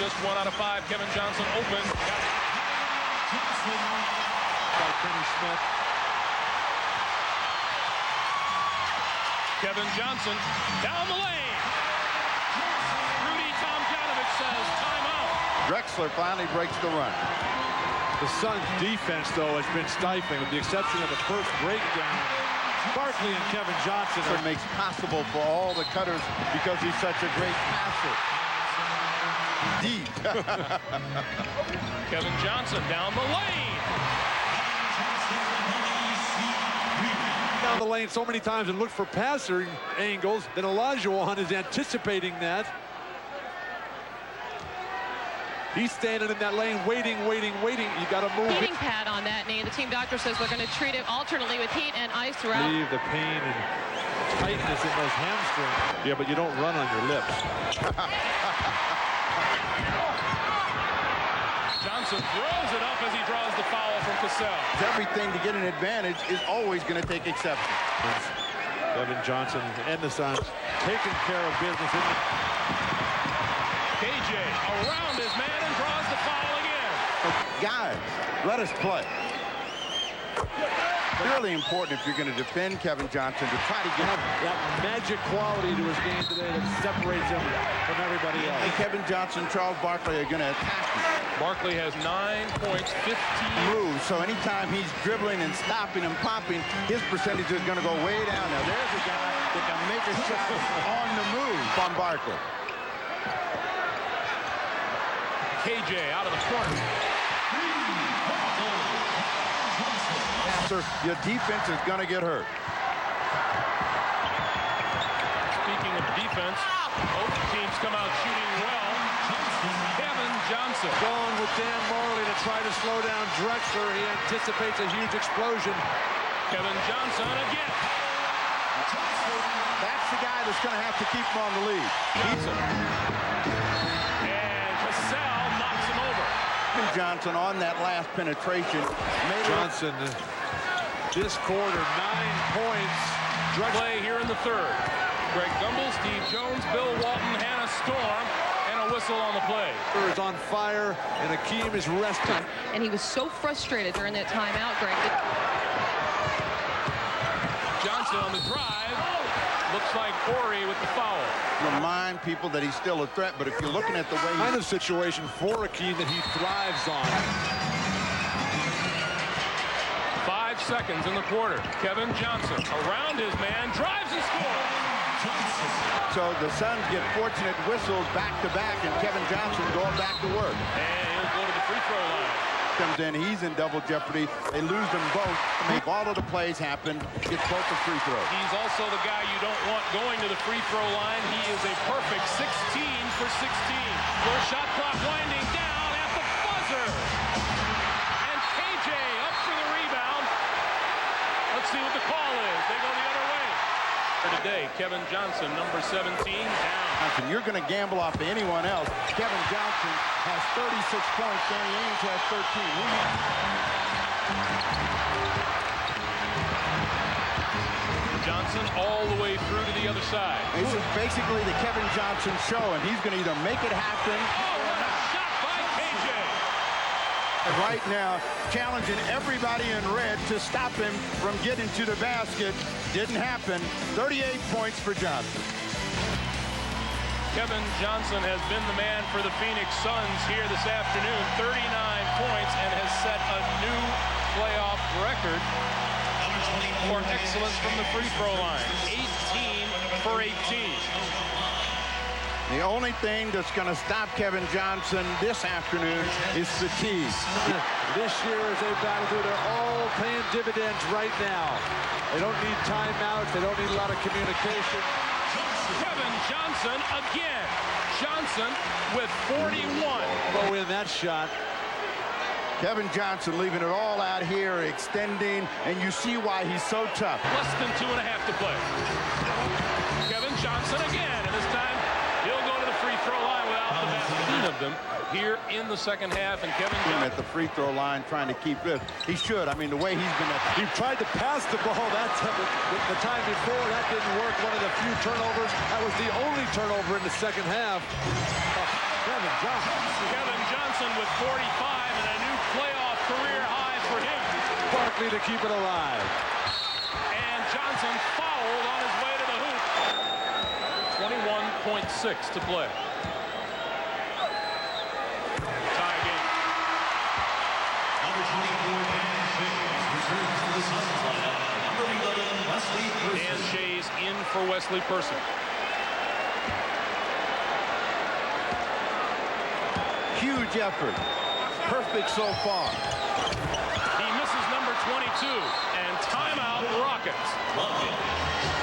just 1 out of 5. Kevin Johnson open. By Kenny Smith. Kevin Johnson down the lane. Rudy Tomjanovich says timeout. Drexler finally breaks the run. The Suns' defense, though, has been stifling, with the exception of the first breakdown. Barkley and Kevin Johnson It makes possible for all the cutters because he's such a great passer. Deep. Kevin Johnson down the lane. down the lane so many times and looked for passer angles that Olajuwon is anticipating that. He's standing in that lane, waiting. You got to move. Heating pad on that knee. The team doctor says they're going to treat it alternately with heat and ice throughout. Leave the pain and tightness in those hamstrings. Yeah, but you don't run on your lips. Johnson throws it up as he draws the foul from Cassell. Everything to get an advantage is always going to take exception. Kevin Johnson and the Suns taking care of business. KJ around his man and draws the foul again. Guys, let us play. Really important if you're going to defend Kevin Johnson to try to get that magic quality to his game today that separates him from everybody else. And Kevin Johnson, Charles Barkley are going to attack him. Barkley has 9 points, 15 moves. So anytime he's dribbling and stopping and popping, his percentage is going to go way down. Now there's a guy that can make a shot on the move from Barkley. KJ out of the corner. Your defense is going to get hurt. Speaking of defense, both teams come out shooting well. Kevin Johnson. Going with Dan Marley to try to slow down Drexler. He anticipates a huge explosion. Kevin Johnson again. That's the guy that's going to have to keep him on the lead. Johnson. And Cassell knocks him over. Johnson on that last penetration. Johnson, this quarter, 9 points. Play here in the third. Greg Gumbel, Steve Jones, Bill Walton, Hannah Storm, and a whistle on the play. Is on fire, and Akeem is resting. And he was so frustrated during that timeout, Greg. Johnson on the drive. Looks like Ori with the foul. Remind people that he's still a threat, but if you're looking at the way kind of situation for Akeem that he thrives on. 5 seconds in the quarter. Kevin Johnson around his man, drives and scores. So the Suns get fortunate whistles back-to-back, and Kevin Johnson going back to work. And he'll go to the free throw line. Comes in, he's in double jeopardy. They lose them both to make all of the plays happen. Gets both the free throws. He's also the guy you don't want going to the free throw line. He is a perfect 16 for 16. Full shot clock winding down at the buzzer. And KJ up for the rebound. Let's see what the call is. They go the other way. For today, Kevin Johnson, number 17, down. You're going to gamble off of anyone else. Kevin Johnson has 36 points. Danny Ainge has 13. Johnson all the way through to the other side. This is basically the Kevin Johnson show, and he's going to either make it happen. Oh, what a shot by KJ. And right now, challenging everybody in red to stop him from getting to the basket. Didn't happen. 38 points for Johnson. Kevin Johnson has been the man for the Phoenix Suns here this afternoon. 39 points and has set a new playoff record for excellence from the free throw line. 18 for 18. The only thing that's going to stop Kevin Johnson this afternoon is fatigue. This year as they battle through, they're all paying dividends right now. They don't need timeouts. They don't need a lot of communication. Kevin Johnson again. Johnson with 41. Throw in that shot. Kevin Johnson leaving it all out here, extending, and you see why he's so tough. Less than 2.5 to play. Kevin Johnson again, and this time he'll go to the free throw line without the basket. 15 of them here in the second half, and Kevin Johnson at the free throw line trying to keep this. He should. I mean, the way he's been at. He tried to pass the ball the time before. That didn't work. One of the few turnovers. That was the only turnover in the second half. Kevin Johnson. Kevin Johnson with 45 and a new playoff career high for him. Barkley to keep it alive. And Johnson fouled on his way to the hoop. 21.6 to play. Tie game. Number 24, Dan Shays, returns to the Suns lineup. Number 11, Wesley Person. Dan Shays in for Wesley Person. Huge effort. Perfect so far. He misses number 22. And timeout, Rockets. Rockets.